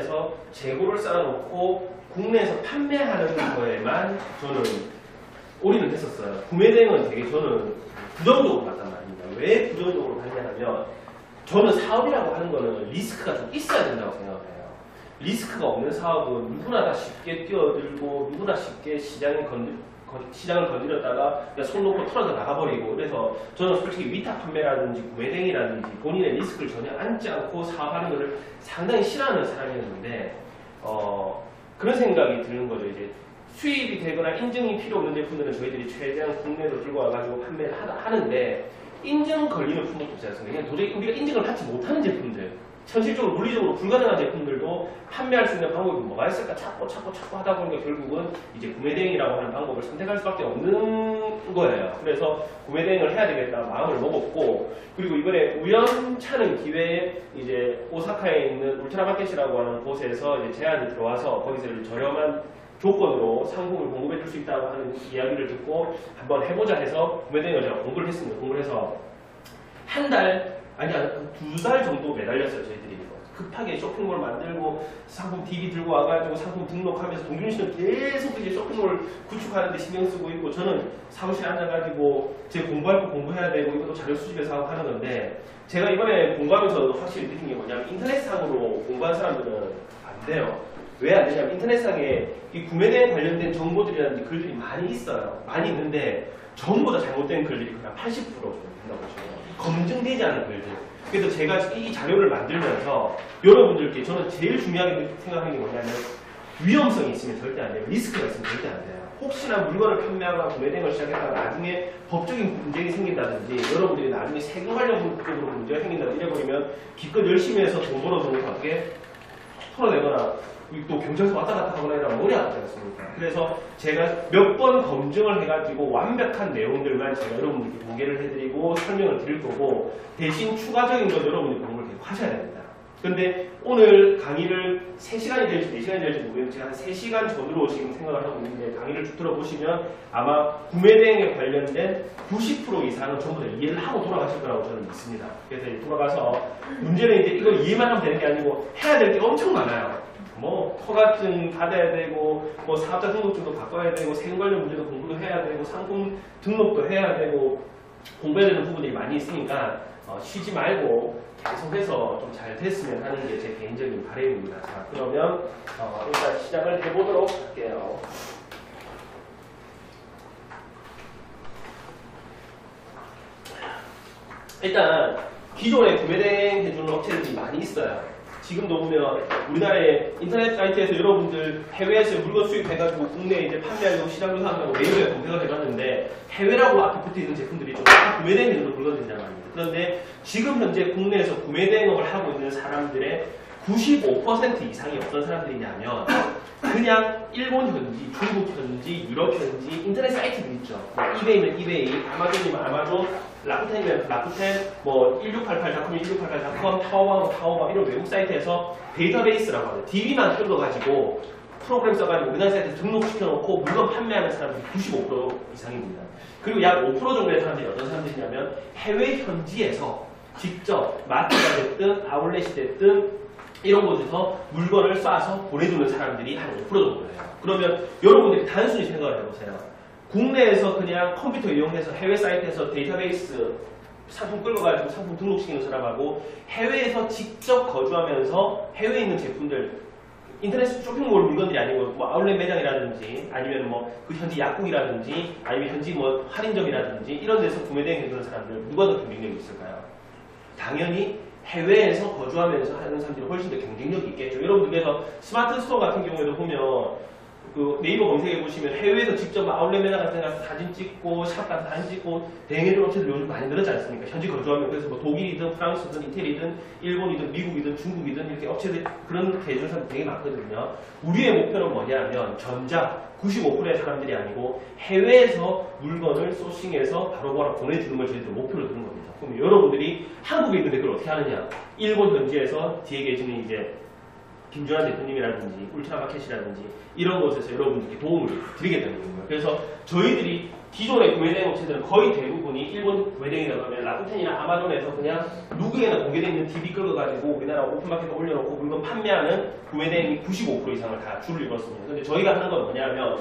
생산해서 재고를 쌓아놓고 국내에서 판매하는 거에만 저는 올인을 했었어요. 구매 대행은 되게 저는 부정적으로 봤단 말입니다. 왜 부정적으로 봤냐면 저는 사업이라고 하는 거는 리스크가 좀 있어야 된다고 생각을 해요. 리스크가 없는 사업은 누구나 다 쉽게 뛰어들고 누구나 쉽게 시장을 건드렸다가 그냥 손 놓고 털어져 나가버리고, 그래서 저는 솔직히 위탁 판매라든지 구매대행이라든지 본인의 리스크를 전혀 안지 않고 사업하는 것을 상당히 싫어하는 사람이었는데 그런 생각이 드는 거죠. 이제 수입이 되거나 인증이 필요 없는 제품들은 저희들이 최대한 국내로 들고 와가지고 판매를 하는데, 인증 걸리는 품목도 있지 않습니까? 그냥 도저히 우리가 인증을 받지 못하는 제품들, 현실적으로 물리적으로 불가능한 제품들도 판매할 수 있는 방법이 뭐가 있을까 찾고 하다 보니까 결국은 이제 구매대행이라고 하는 방법을 선택할 수밖에 없는 거예요. 그래서 구매대행을 해야 되겠다 마음을 먹었고, 그리고 이번에 우연찮은 기회에 이제 오사카에 있는 울트라마켓이라고 하는 곳에서 이제 제안이 들어와서 거기서 이제 저렴한 조건으로 상품을 공급해 줄 수 있다고 하는 이야기를 듣고 한번 해보자 해서 구매대행을 제가 공부를 했습니다. 공부를 해서 한 두 달 정도 매달렸어요. 저희들이 급하게 쇼핑몰 만들고 상품 DB 들고 와가지고 상품 등록하면서 동준 씨는 계속 이제 쇼핑몰 구축하는데 신경 쓰고 있고, 저는 사무실에 앉아가지고 제 공부할 거 공부해야 되고 이것도 자료 수집해서 하고 하는 건데, 제가 이번에 공부하면서 확실히 느낀 게 뭐냐면 인터넷상으로 공부한 사람들은 안 돼요. 왜 안 되냐면 인터넷상에 이 구매대행 관련된 정보들이라든지 글들이 많이 있어요. 많이 있는데 전부 다 잘못된 글들이 그냥 80% 정도 된다고 보시면 검증되지 않은 글들. 그래서 제가 이 자료를 만들면서 여러분들께 저는 제일 중요하게 생각하는 게 뭐냐면 위험성이 있으면 절대 안 돼요. 리스크가 있으면 절대 안 돼요. 혹시나 물건을 판매하거나 구매대행을 시작했다가 나중에 법적인 문제가 생긴다든지, 여러분들이 나중에 세금 관련적으로 문제가 생긴다든지 이래버리면 기껏 열심히 해서 돈 벌어서 어떻게 털어내거나 또 경찰서 왔다 갔다 하거나 이러면 머리 아프지 않습니까? 그래서 제가 몇 번 검증을 해가지고 완벽한 내용들만 제가 여러분들께 공개를 해드리고 설명을 드릴 거고, 대신 추가적인 건 여러분들이 공부를 계속 하셔야 됩니다. 그런데 오늘 강의를 3시간이 될지 4시간이 될지 모르겠는데 제가 한 3시간 전으로 지금 생각을 하고 있는데, 강의를 쭉 들어보시면 아마 구매대행에 관련된 90% 이상은 전부 다 이해를 하고 돌아가실 거라고 저는 믿습니다. 그래서 이제 돌아가서 문제는 이제 이걸 이해만 하면 되는 게 아니고 해야 될 게 엄청 많아요. 뭐 허가증 받아야 되고, 뭐 사업자 등록증도 바꿔야 되고, 세금 관련 문제도 공부도 해야 되고, 상품 등록도 해야 되고, 공부해야 되는 부분들이 많이 있으니까 쉬지 말고 계속해서 좀 잘 됐으면 하는 게 제 개인적인 바람입니다. 자, 그러면 일단 시작을 해보도록 할게요. 일단 기존에 구매대행 해주는 업체들이 많이 있어요. 지금도 보면 우리나라의 인터넷 사이트에서 여러분들 해외에서 물건 수입해가지고 국내에 이제 판매하려고 시장 조사하고 네이버에 검색을 해봤는데, 해외라고 앞에 붙어있는 제품들이 좀 다 구매대행으로 물건들이란 말입니다. 그런데 지금 현재 국내에서 구매대행업을 하고 있는 사람들의 95% 이상이 어떤 사람들이냐면 그냥 일본 현지, 중국 현지, 유럽 현지 인터넷 사이트들 있죠. 이베이면 이베이, 아마존이면 아마존, 라쿠텐이면 라쿠텐, 뭐 1688.com이면 1688.com, 타오바오면 타오바오, 이런 외국 사이트에서 데이터베이스라고 하는 DB만 뜯어가지고 프로그램 써가지고 우리나라 사이트에 등록시켜놓고 물건 판매하는 사람들이 95% 이상입니다. 그리고 약 5% 정도의 사람들이 어떤 사람들이냐면 해외 현지에서 직접 마트가 됐든 아울렛이 됐든 이런 곳에서 물건을 쏴서 보내주는 사람들이 한 5% 정도예요. 그러면 여러분들이 단순히 생각을 해보세요. 국내에서 그냥 컴퓨터 이용해서 해외 사이트에서 데이터베이스 상품 끌어가지고 상품 등록시키는 사람하고, 해외에서 직접 거주하면서 해외에 있는 제품들, 인터넷 쇼핑몰 물건들이 아니고 뭐 아울렛 매장이라든지 아니면 뭐 그 현지 약국이라든지 아니면 현지 뭐 할인점이라든지 이런 데서 구매대행 해주는 사람들 누가 더 경쟁력이 있을까요? 당연히 해외에서 거주하면서 하는 사람들이 훨씬 더 경쟁력이 있겠죠. 여러분들께서 스마트 스토어 같은 경우에도 보면 그 네이버 검색해 보시면 해외에서 직접 아울렛 매장 같은 데 가서 사진 찍고 샵 가서 사진 찍고 대행해주는 업체들 요즘 많이 늘었지 않습니까? 현지 거주하면. 그래서 뭐 독일이든 프랑스든 이태리든 일본이든 미국이든 중국이든 이렇게 업체들 그런 해주는 사람들 되게 많거든요. 우리의 목표는 뭐냐면 전자 95%의 사람들이 아니고 해외에서 물건을 소싱해서 바로바로 보내주는 걸 저희들 목표로 두는 겁니다. 그럼 여러분들이 한국에 있는데 그걸 어떻게 하느냐? 일본 현지에서 뒤에 계시는 이제 김주환 대표님이라든지 울트라마켓이라든지 이런 곳에서 여러분들께 도움을 드리겠다는 거예요. 그래서 저희들이 기존의 구매대행 업체들은 거의 대부분이 일본 구매대행이라고 하면 라쿠텐이나 아마존에서 그냥 누구에나 공개되어 있는 TV 끌어가지고 우리나라 오픈마켓에 올려놓고 물건 판매하는 구매대행이 95% 이상을 다 줄을 이뤘습니다. 근데 저희가 하는 건 뭐냐면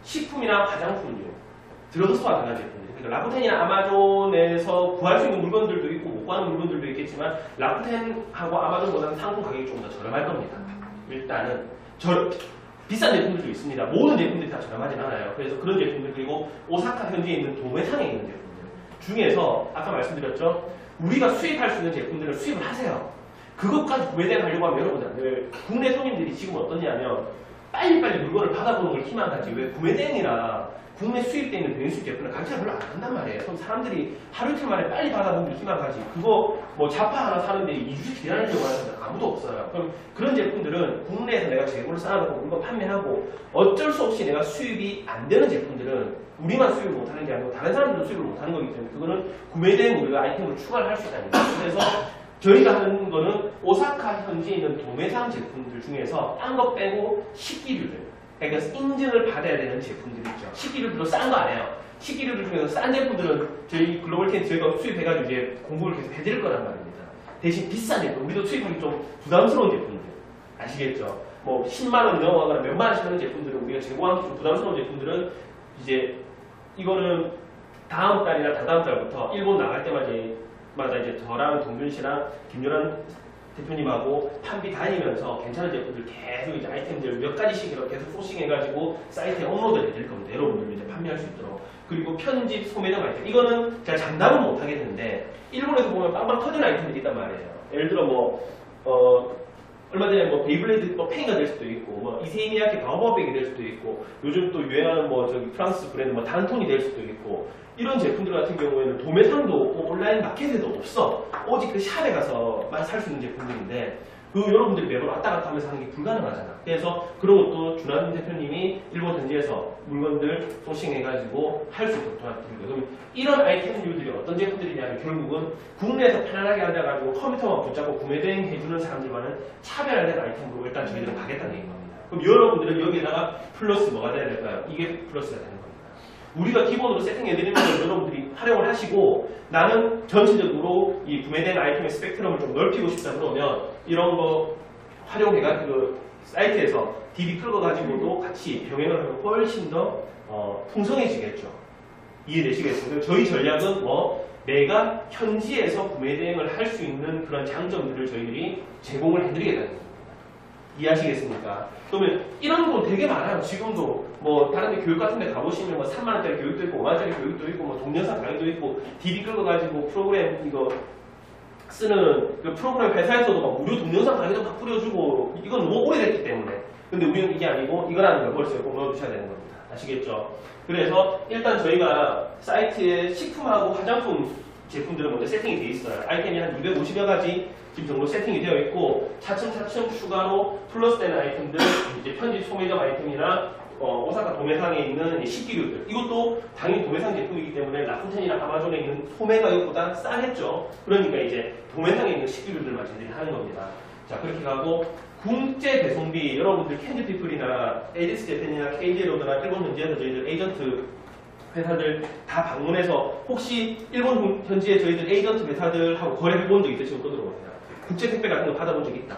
식품이나 화장품류, 드러그스토어 같은 제품들. 그러니까 라쿠텐이나 아마존에서 구할 수 있는 물건들도 있고 못 구하는 물건들도 있겠지만 라쿠텐하고 아마존보다는 상품 가격이 좀 더 저렴할 겁니다. 일단은 비싼 제품들도 있습니다. 모든 제품들이 다 저렴하진 않아요. 그래서 그런 제품들, 그리고 오사카 현지에 있는 도매상에 있는 제품들 중에서 아까 말씀드렸죠. 우리가 수입할 수 있는 제품들을 수입을 하세요. 그것까지 구매대행 하려고 하면 여러분들 국내 손님들이 지금 어떠냐면 빨리빨리 물건을 받아보는 걸 희망하지, 왜 구매대행이나 국내 수입되어 있는 변수 제품을 가격을 별로 안 한단 말이에요. 그럼 사람들이 하루 이틀 만에 빨리 받아보는 걸 희망하지, 그거 뭐 자파 하나 사는데 2주씩 기다리려고 하는 사람 아무도 없어요. 그럼 그런 제품들은 국내에서 내가 재고를 쌓아놓고 물건 판매하고 어쩔 수 없이 내가 수입이 안 되는 제품들은 우리만 수입을 못하는 게 아니고 다른 사람들도 수입을 못하는 거기 때문에 그거는 구매대행 우리가 아이템을 추가를 할 수 있다는 거예요. 그래서 저희가 하는 거는 오사카 현지에 있는 도매상 제품들 중에서 딴 거 빼고 식기류들, 그러니까 인증을 받아야 되는 제품들 있죠. 식기류들도 싼 거 아니에요. 식기류들 중에서 싼 제품들은 저희 글로벌텐 저희가 수입해가지고 이제 공부를 계속 해드릴 거란 말입니다. 대신 비싼 제품, 우리도 수입하기 좀 부담스러운 제품들 아시겠죠? 뭐 10만원 넘어가거나 몇만 원씩 하는 제품들은 우리가 제공하기 좀 부담스러운 제품들은 이제 이거는 다음 달이나 다다음 달부터 일본 나갈 때마다 이제 저랑 동준 씨랑 김연아 대표님하고 판비 다니면서 괜찮은 제품들 계속 이제 아이템들 몇 가지씩 계속 소싱해가지고 사이트에 업로드 해드릴 겁니다. 여러분들 이제 판매할 수 있도록. 그리고 편집, 소매점 아이템. 이거는 제가 장담은 못 하겠는데 일본에서 보면 빵빵 터지는 아이템들이 있단 말이에요. 예를 들어 얼마 전에 베이블레이드 팽이가 될 수도 있고, 이세이미야키 바오바오백이 될 수도 있고, 요즘 또 유행하는 저기 프랑스 브랜드 단톤이 될 수도 있고, 이런 제품들 같은 경우에는 도매상도 없고 온라인 마켓에도 없어. 오직 그 샵에 가서만 살 수 있는 제품들인데 여러분들이 매번 왔다 갔다 하면서 하는 게 불가능하잖아. 그래서 그런 것도 준환 대표님이 일본 현지에서 물건들 소싱해가지고 할 수 있도록 도와드리고, 그럼 이런 아이템들이 어떤 제품들이냐면 결국은 국내에서 편안하게 앉아가지고 컴퓨터만 붙잡고 구매대행 해주는 사람들과는 차별화된 아이템으로 일단 저희들은 가겠다는 얘기인 겁니다. 그럼 여러분들은 여기에다가 플러스 뭐가 돼야 될까요? 이게 플러스가 되는 겁니다. 우리가 기본으로 세팅해드리는 걸 여러분들이 활용을 하시고, 나는 전체적으로 이 구매된 아이템의 스펙트럼을 좀 넓히고 싶다 그러면 이런 거 활용해가지고 사이트에서 DB 끌어가지고도 같이 병행을 하면 훨씬 더 풍성해지겠죠. 이해되시겠습니까? 저희 전략은 내가 현지에서 구매 대행을 할 수 있는 그런 장점들을 저희들이 제공을 해드리겠다는 겁니다. 이해하시겠습니까? 그러면 이런 거 되게 많아요. 지금도 다른 데 교육 같은 데 가보시면 3만원짜리 교육도 있고 5만원짜리 교육도 있고 동영상 강의도 있고 DB 끌어가지고 프로그램 이거 쓰는 그 프로그램 회사에서도 무료 동영상 강의도 막 뿌려주고, 이건 너무 오래됐기 때문에. 근데 우리는 이게 아니고 이거라는 걸 머릿속에 꼭 넣어주셔야 되는 겁니다. 아시겠죠? 그래서 일단 저희가 사이트에 식품하고 화장품 제품들은 먼저 세팅이 되어 있어요. 아이템이 한 250여 가지 지금 정도 세팅이 되어 있고, 차츰차츰 추가로 플러스되는 아이템들, 이제 편집 소매점 아이템이나 오사카 도매상에 있는 식기류들, 이것도 당연히 도매상 제품이기 때문에 라쿠텐이나 아마존에 있는 소매 가격보다 싸겠죠. 그러니까 이제 도매상에 있는 식기류들만 저희들이 하는 겁니다. 자, 그렇게 가고 국제 배송비, 여러분들 캔즈피플이나 에디스 재팬이나 KJ로드나 일본 현지에서 저희들 에이전트 회사들 다 방문해서 혹시 일본 현지에 저희들 에이전트 회사들하고 거래해 본 적 있으시면 끊어보세요. 국제 택배 같은 거 받아본 적 있다.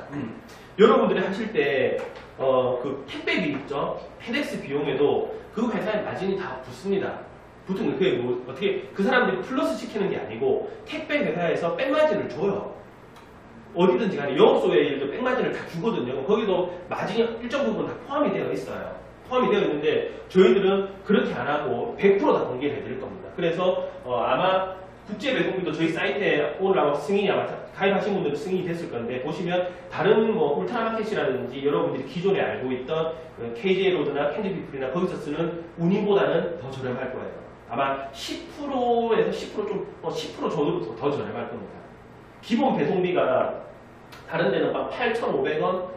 여러분들이 하실 때 그 택배비 있죠? 페덱스 비용에도 그 회사의 마진이 다 붙습니다. 보통 그게 어떻게 그 사람들이 플러스 시키는 게 아니고 택배 회사에서 백마진을 줘요. 어디든지 간에 영업소에 예를 들어 백마진을 다 주거든요. 거기도 마진이 일정 부분 다 포함이 되어 있어요. 포함이 되어 있는데 저희들은 그렇게 안 하고 100% 다 공개를 해드릴 겁니다. 그래서 아마 국제 배송비도 저희 사이트에 오늘 아마 승인이 아마 가입하신 분들은 승인이 됐을 건데, 보시면 다른 울트라마켓이라든지 여러분들이 기존에 알고 있던 KJ로드나 캔디피플이나 거기서 쓰는 운임보다는 더 저렴할 거예요. 아마 10%에서 10% 정도 더 저렴할 겁니다. 기본 배송비가 다른 데는 막 8,500원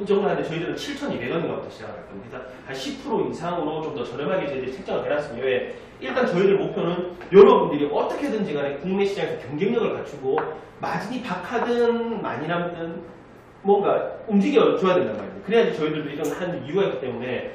정도 하는데 저희들은 7,200원인가부터 시작을 할 겁니다. 그래서 한 10% 이상으로 좀 더 저렴하게 저희들이 책정을 해놨습니다. 왜? 일단 저희들 목표는 여러분들이 어떻게든지 간에 국내 시장에서 경쟁력을 갖추고 마진이 박하든 많이 남든 뭔가 움직여줘야 된단 말이에요. 그래야지 저희들도 이런 한 이유가 있기 때문에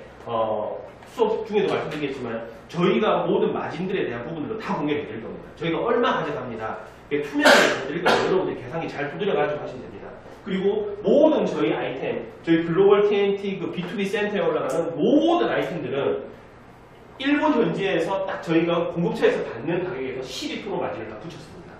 수업 중에도 말씀드리겠지만 저희가 모든 마진들에 대한 부분들도 다 공개해 드릴 겁니다. 저희가 얼마 가져갑니다. 투명하게 해드릴 거예요. 여러분들이 계산기 잘 두드려가지고 하시면 됩니다. 그리고 모든 저희 아이템, 저희 글로벌 TNT 그 B2B 센터에 올라가는 모든 아이템들은 일본 현지에서 딱 저희가 공급처에서 받는 가격에서 12% 마진을 다 붙였습니다.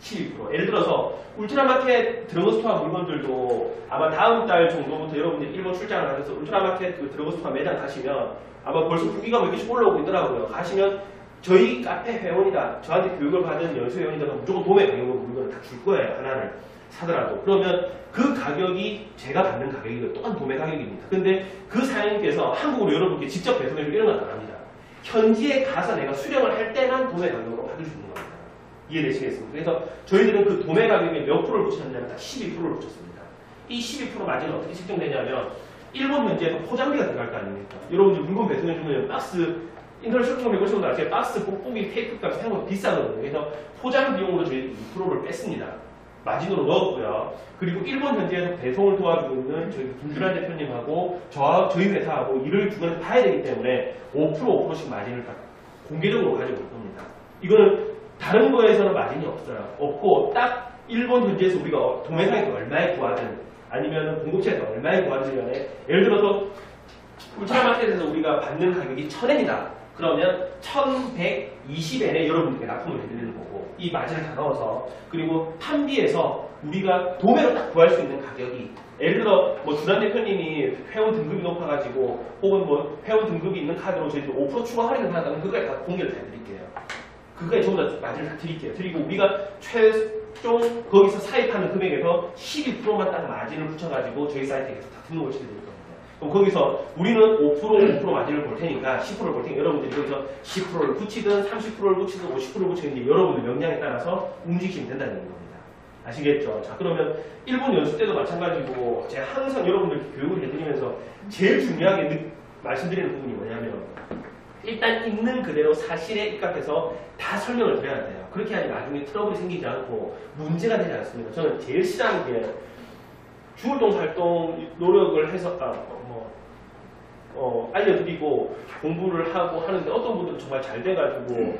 12%. 예를 들어서 울트라마켓 드러그스토어 물건들도 아마 다음 달 정도부터 여러분들이 일본 출장을 하셔서 울트라마켓 그 드러그스토어 매장 가시면 아마 벌써 후기가 몇 개씩 올라오고 있더라고요. 가시면 저희 카페 회원이다, 저한테 교육을 받은 연수 회원이다, 무조건 도매 가격으로 물건을 다 줄 거예요. 하나를 사더라도. 그러면 그 가격이 제가 받는 가격이고 똑같은 도매 가격입니다. 근데 그 사장님께서 한국으로 여러분께 직접 배송해주고 이런 건 안 합니다. 현지에 가서 내가 수령을 할 때만 도매 가격으로 받을 수 있는 겁니다. 이해되시겠습니까? 그래서 저희들은 그 도매 가격에 몇 프로를 붙였냐면 다 12%를 붙였습니다. 이 12% 마진은 어떻게 측정되냐면 일본 현지에서 포장비가 들어갈 거 아닙니까? 여러분들 물건 배송해주면 박스 인터넷 쇼핑몰 해보시면 아시죠? 박스 뽁뽁이 테이프값 생각보다 비싸거든요. 그래서 포장 비용으로 저희 2%를 뺐습니다. 마진으로 넣었고요. 그리고 일본 현지에서 배송을 도와주고 있는 저희 김준환 대표님하고 저희 회사하고 일을 중간에 봐야 되기 때문에 5%씩 마진을 다 공개적으로 가지고 올 겁니다. 이거는 다른 거에서는 마진이 없어요. 없고 딱 일본 현지에서 우리가 도매상에서 얼마에 구하든 아니면 공급처에서 얼마에 구하든 간에 예를 들어서 울트라마켓에서 우리가 받는 가격이 1000엔이다. 그러면 1120엔에 여러분들께 납품을 해드리는 거고 이 마진을 다 넣어서 그리고 판비에서 우리가 도매로 딱 구할 수 있는 가격이 예를 들어 뭐 준환 대표님이 회원 등급이 높아가지고 혹은 뭐 회원 등급이 있는 카드로 저희도 5% 추가 할인을 한다면 그거까지 다 공개를 다 해드릴게요. 그거까지 전부 다 마진을 다 드릴게요. 그리고 우리가 최종 거기서 사입하는 금액에서 12%만 딱 마진을 붙여가지고 저희 사이트에서 다 등록을 시켜드릴 겁니다. 그럼 거기서 우리는 5% 마진을 볼 테니까 10%를 볼 테니까 여러분들이 거기서 10%를 붙이든 30%를 붙이든 50%를 붙이든 이제 여러분들 역량에 따라서 움직이시면 된다는 겁니다. 아시겠죠? 자, 그러면 일본 연수 때도 마찬가지고 제가 항상 여러분들께 교육을 해드리면서 제일 중요하게 말씀드리는 부분이 뭐냐면 일단 있는 그대로 사실에 입각해서 다 설명을 드려야 돼요. 그렇게 하니 나중에 트러블이 생기지 않고 문제가 되지 않습니다. 저는 제일 싫어하는 게 주울동 살동 노력을 해서 알려드리고 공부를 하고 하는데 어떤 분들은 정말 잘 돼가지고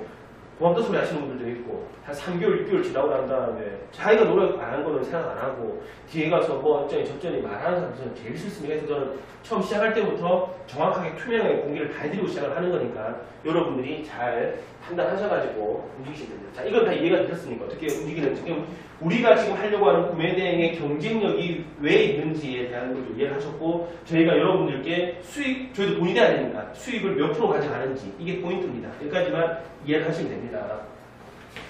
고맙다 소리 하시는 분들도 있고 한 3개월, 6개월 지나고 난 다음에 자기가 노력 안 한 거는 생각 안 하고 뒤에 가서 뭐 어쩌니 저쩌니 말하는 사람 저는 제일 싫습니다. 그래서 저는 처음 시작할 때부터 정확하게 투명하게 공개를 다 해드리고 시작을 하는 거니까 여러분들이 잘 판단하셔가지고 움직이시면 됩니다. 자, 이건 다 이해가 되셨으니까 어떻게 움직이는지 지금 우리가 지금 하려고 하는 구매 대행의 경쟁력이 왜 있는지에 대한 것도 이해를 하셨고 저희가 여러분들께 수익, 저희도 돈이 돼야 되니까 수익을 몇 프로 가져가는지 이게 포인트입니다. 여기까지만 이해를 하시면 됩니다.